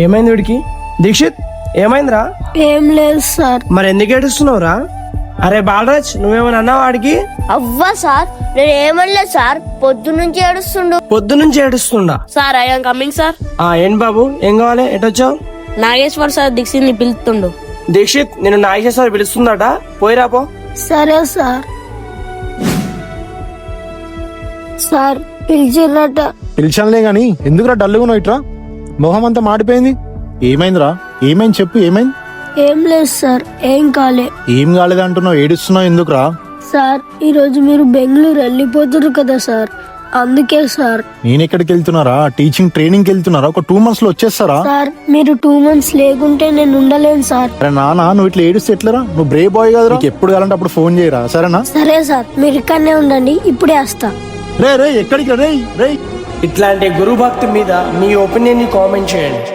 ఏమైంది వీడికి? దీక్షిత్ ఏమైందిరా? ఏం లేదు సార్. మరి ఎందుకు ఏడుస్తున్నావురా? అరే బాలరాజ్, నువ్వేమైనా అన్నావా వాడికి? అవ్వా సార్, నేను ఏమనలేదు సార్. పొద్దున్నుంచి ఏడుస్తుండు. పొద్దునుంచి ఏడుస్తుండా? Sir I'm coming sir. ఏంటి బాబు, ఏం కావాలి? ఎటొచ్చావు? నాగేశ్వర్ సార్ దీక్షిత్ని పిలుస్తుండు. దీక్షిత్, నేను నాగేశ్వర పిలుస్తుందట, పోయిరాపో. సరే సార్. సార్ పిలిచిర్రట. పిలిచానులే గాని ఎందుకురా డల్లుగా ఇట్రా? మొహం అంతా మాడిపోయింది. ఏమైందిరా? ఏమైంది చెప్పు, ఏమైంది? ఏం లేదు సార్, ఏం కాలే. ఏం కాలేదంటున్నావు, ఏడుస్తున్నావు ఎందుకురా? సార్ ఈరోజు మీరు బెంగళూరు వెళ్ళిపోతున్నారు కదా సార్, అందుకే సార్. నేను ఎక్కడికి వెళ్తున్నారా? టీచింగ్ ట్రైనింగ్ కి వెళ్తున్నారా? ఒక 2 months లో వచ్చేస్తారా? సార్ మీరు 2 months లేకుంటే నేను ఉండలేను సార్. అరే నాన్న, నువ్వు ఇట్లా ఏడుస్తే ఎట్లరా? నువ్వు బ్రేవ్ బాయ్ కదరా, నీకు ఎప్పుడు కావాలంటే అప్పుడు ఫోన్ చేయరా, సరేనా? సరే సార్, మీరు ఇక్కడనే ఉండండి, ఇప్పుడే వస్తా. రే రే ఎక్కడికి రే రే. ఇట్లాంటి గురు భక్తి మీద మీ ఒపీనియన్ ని కామెంట్ చేయండి.